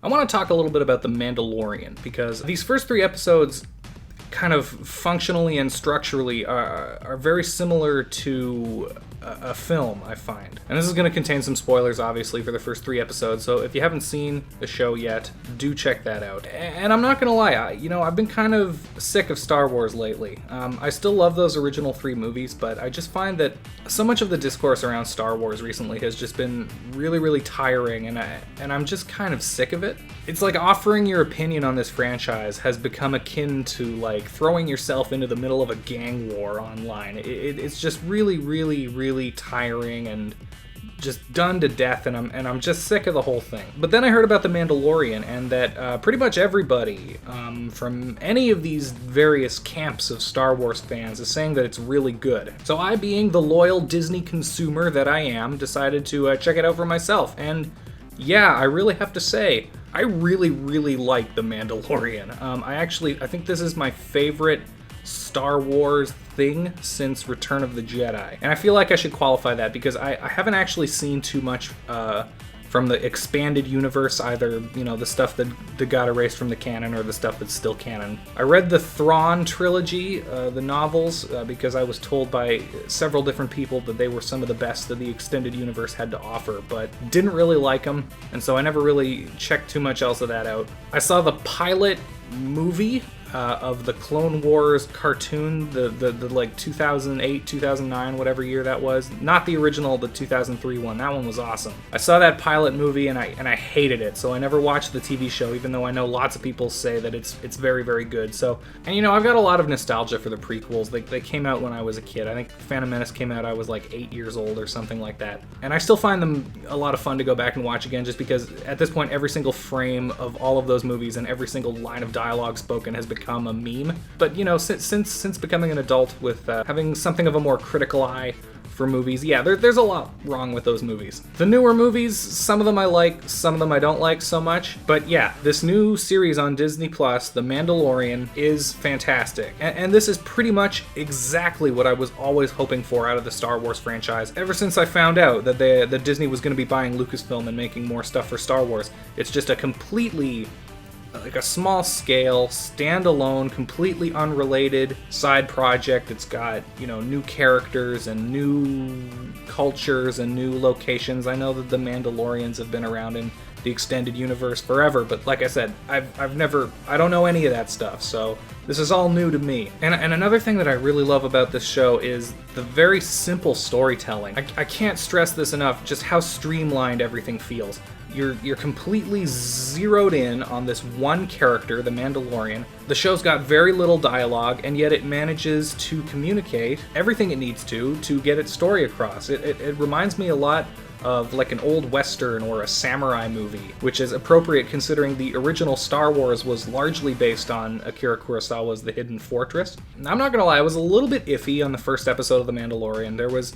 I want to talk a little bit about The Mandalorian, because these first 3 episodes kind of functionally and structurally are very similar to a film, I find. And this is going to contain some spoilers, obviously, for the first 3 episodes, so if you haven't seen the show yet, do check that out. And I'm not going to lie, I've been kind of sick of Star Wars lately. I still love those original 3 movies, but I just find that so much of the discourse around Star Wars recently has just been really, really tiring, and I'm just kind of sick of it. It's like offering your opinion on this franchise has become akin to, like, throwing yourself into the middle of a gang war online. It's just really, really, really tiring and just done to death, and I'm just sick of the whole thing. But then I heard about The Mandalorian, and that pretty much everybody from any of these various camps of Star Wars fans is saying that it's really good. So I, being the loyal Disney consumer that I am, decided to check it out for myself. And yeah, I really have to say, I really, really like The Mandalorian. I think this is my favorite Star Wars thing since Return of the Jedi. And I feel like I should qualify that because I haven't actually seen too much from the expanded universe, either, the stuff that got erased from the canon or the stuff that's still canon. I read the Thrawn trilogy, the novels, because I was told by several different people that they were some of the best that the extended universe had to offer, but didn't really like them, and so I never really checked too much else of that out. I saw the pilot movie of the Clone Wars cartoon, the like 2008, 2009, whatever year that was. Not the original, the 2003 one. That one was awesome. I saw that pilot movie and I hated it, so I never watched the TV show, even though I know lots of people say that it's very, very good. So, and I've got a lot of nostalgia for the prequels. They came out when I was a kid. I think Phantom Menace came out, I was like 8 years old or something like that. And I still find them a lot of fun to go back and watch again, just because at this point every single frame of all of those movies and every single line of dialogue spoken has become a meme. But since becoming an adult with having something of a more critical eye for movies, yeah, there's a lot wrong with those movies. The newer movies, some of them I like, some of them I don't like so much. But yeah, this new series on Disney Plus, The Mandalorian, is fantastic. And this is pretty much exactly what I was always hoping for out of the Star Wars franchise. Ever since I found out that Disney was going to be buying Lucasfilm and making more stuff for Star Wars, it's just a completely, like, a small scale, standalone, completely unrelated side project. It's got, new characters and new cultures and new locations. I know that the Mandalorians have been around in the extended universe forever, but like I said, I don't know any of that stuff, so this is all new to me. And another thing that I really love about this show is the very simple storytelling. I can't stress this enough, just how streamlined everything feels. You're completely zeroed in on this one character, the Mandalorian. The show's got very little dialogue, and yet it manages to communicate everything it needs to get its story across. It reminds me a lot of like an old western or a samurai movie, which is appropriate considering the original Star Wars was largely based on Akira Kurosawa's The Hidden Fortress. I'm not gonna lie, I was a little bit iffy on the first episode of The Mandalorian. There was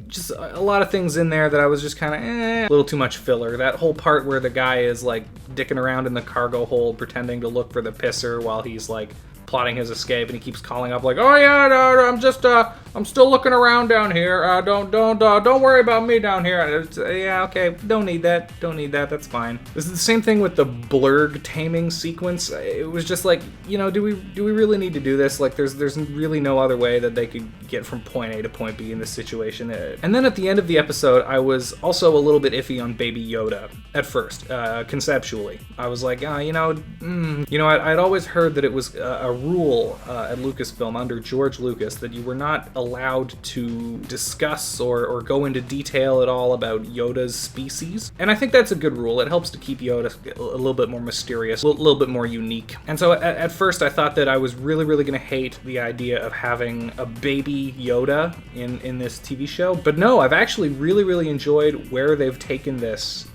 just a lot of things in there that I was just kind of a little too much filler. That whole part where the guy is like dicking around in the cargo hold pretending to look for the pisser while he's like plotting his escape, and he keeps calling up like, "Oh yeah, no, I'm still looking around down here. Don't worry about me down here." Yeah, okay, don't need that. That's fine. This is the same thing with the blurg taming sequence. It was just like, do we really need to do this? Like, there's really no other way that they could get from point A to point B in this situation. And then at the end of the episode, I was also a little bit iffy on Baby Yoda at first, conceptually. I was like, I'd always heard that it was a rule at Lucasfilm under George Lucas that you were not allowed to discuss or go into detail at all about Yoda's species. And I think that's a good rule. It helps to keep Yoda a little bit more mysterious, a little bit more unique. And so at first I thought that I was really, really going to hate the idea of having a baby Yoda in this TV show. But no, I've actually really, really enjoyed where they've taken this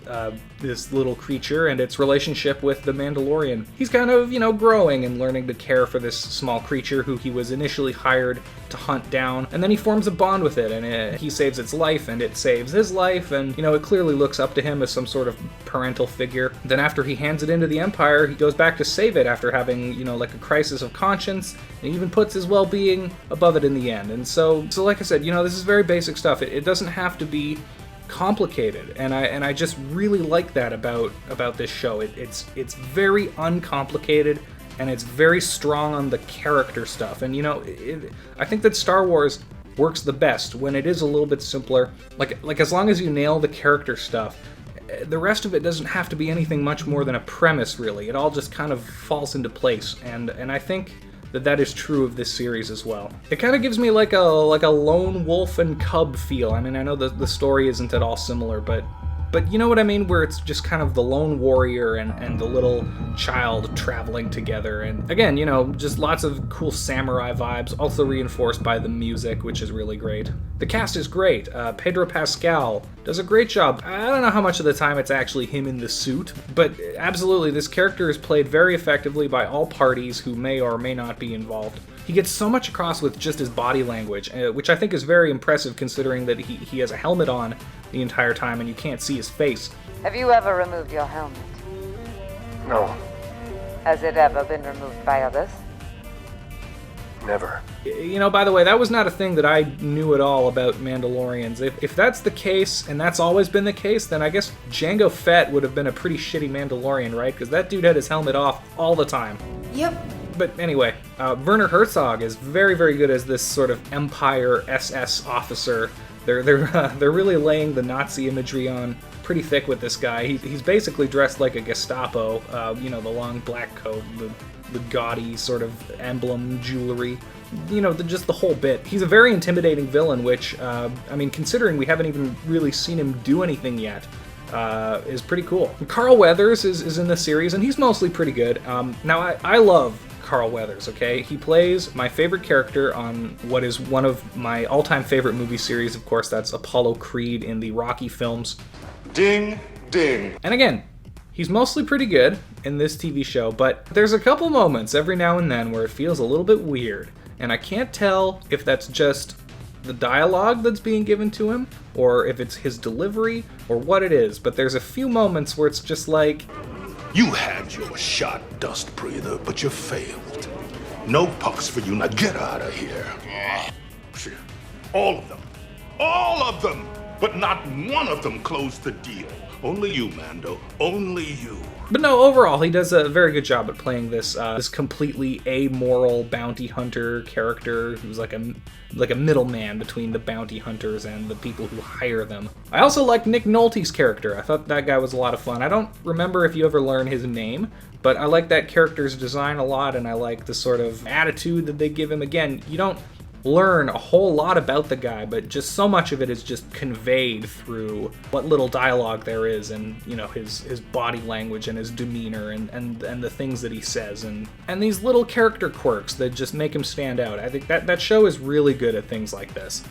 little creature and its relationship with the Mandalorian. He's kind of, growing and learning to care for this small creature who he was initially hired to hunt down, and then he forms a bond with it, and he saves its life, and it saves his life, and, it clearly looks up to him as some sort of parental figure. Then after he hands it into the Empire, he goes back to save it after having, like a crisis of conscience, and even puts his well-being above it in the end. And so like I said, this is very basic stuff. It doesn't have to be complicated, and I just really like that about this show. It's very uncomplicated, and it's very strong on the character stuff. And I think that Star Wars works the best when it is a little bit simpler. Like as long as you nail the character stuff, the rest of it doesn't have to be anything much more than a premise, really. It all just kind of falls into place, and I think that is true of this series as well. It kind of gives me like a lone wolf and cub feel. I mean, I know the story isn't at all similar, but you know what I mean, where it's just kind of the lone warrior and the little child traveling together. And again, just lots of cool samurai vibes, also reinforced by the music, which is really great. The cast is great. Pedro Pascal does a great job. I don't know how much of the time it's actually him in the suit, but absolutely, this character is played very effectively by all parties who may or may not be involved. He gets so much across with just his body language, which I think is very impressive considering that he has a helmet on the entire time and you can't see his face. Have you ever removed your helmet? No. Has it ever been removed by others? Never. By the way, that was not a thing that I knew at all about Mandalorians. If that's the case, and that's always been the case, then I guess Jango Fett would have been a pretty shitty Mandalorian, right? Because that dude had his helmet off all the time. Yep. But anyway, Werner Herzog is very, very good as this sort of Empire SS officer. They're really laying the Nazi imagery on pretty thick with this guy. He's basically dressed like a Gestapo. The long black coat, the gaudy sort of emblem jewelry. Just the whole bit. He's a very intimidating villain, which, considering we haven't even really seen him do anything yet, is pretty cool. Carl Weathers is in the series, and he's mostly pretty good. Now, I love Carl Weathers, okay? He plays my favorite character on what is one of my all-time favorite movie series. Of course, that's Apollo Creed in the Rocky films. Ding, ding. And again, he's mostly pretty good in this TV show, but there's a couple moments every now and then where it feels a little bit weird, and I can't tell if that's just the dialogue that's being given to him, or if it's his delivery, or what it is, but there's a few moments where it's just like... You had your shot, dust breather, but you failed. No pucks for you, now get out of here. All of them. All of them! But not one of them closed the deal. Only you, Mando. Only you. But no, overall, he does a very good job at playing this completely amoral bounty hunter character who's like a middleman between the bounty hunters and the people who hire them. I also like Nick Nolte's character. I thought that guy was a lot of fun. I don't remember if you ever learn his name, but I like that character's design a lot, and I like the sort of attitude that they give him. Again, you don't learn a whole lot about the guy, but just so much of it is just conveyed through what little dialogue there is, and his body language and his demeanor and the things that he says, and these little character quirks that just make him stand out. I think that show is really good at things like this.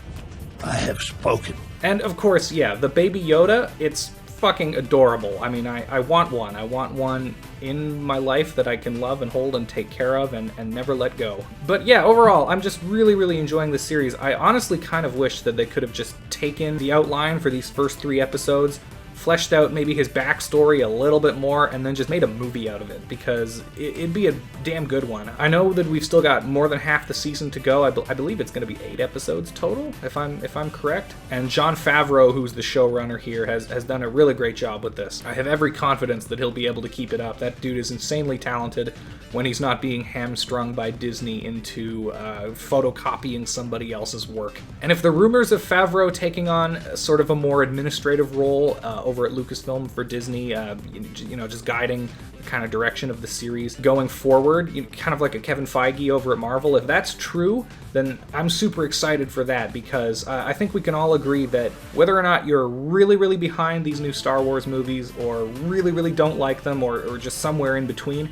I have spoken. And of course, yeah, the Baby Yoda, it's fucking adorable. I mean, I want one. I want one in my life that I can love and hold and take care of and never let go. But yeah, overall, I'm just really, really enjoying this series. I honestly kind of wish that they could have just taken the outline for these first 3 episodes, fleshed out maybe his backstory a little bit more, and then just made a movie out of it, because it'd be a damn good one. I know that we've still got more than half the season to go. I believe it's going to be 8 episodes total, if I'm correct. And Jon Favreau, who's the showrunner here, has done a really great job with this. I have every confidence that he'll be able to keep it up. That dude is insanely talented when he's not being hamstrung by Disney into photocopying somebody else's work. And if the rumors of Favreau taking on sort of a more administrative role over at Lucasfilm for Disney, just guiding the kind of direction of the series going forward, kind of like a Kevin Feige over at Marvel, if that's true, then I'm super excited for that, because I think we can all agree that whether or not you're really, really behind these new Star Wars movies, or really, really don't like them, or just somewhere in between,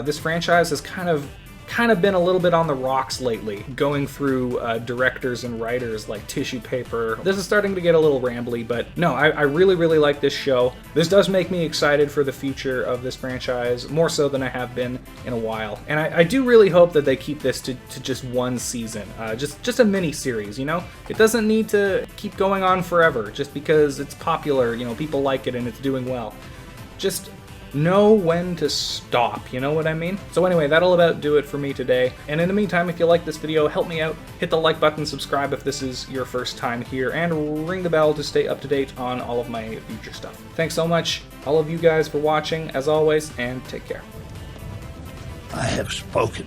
this franchise has kind of been a little bit on the rocks lately, going through directors and writers like tissue paper. This is starting to get a little rambly, but no, I really, really like this show. This does make me excited for the future of this franchise, more so than I have been in a while. And I do really hope that they keep this to just one season, just a mini-series, It doesn't need to keep going on forever, just because it's popular, people like it and it's doing well. Just know when to stop, you know what I mean? So anyway, that'll about do it for me today. And in the meantime, if you like this video, help me out. Hit the like button, subscribe if this is your first time here, and ring the bell to stay up to date on all of my future stuff. Thanks so much, all of you guys, for watching, as always, and take care. I have spoken.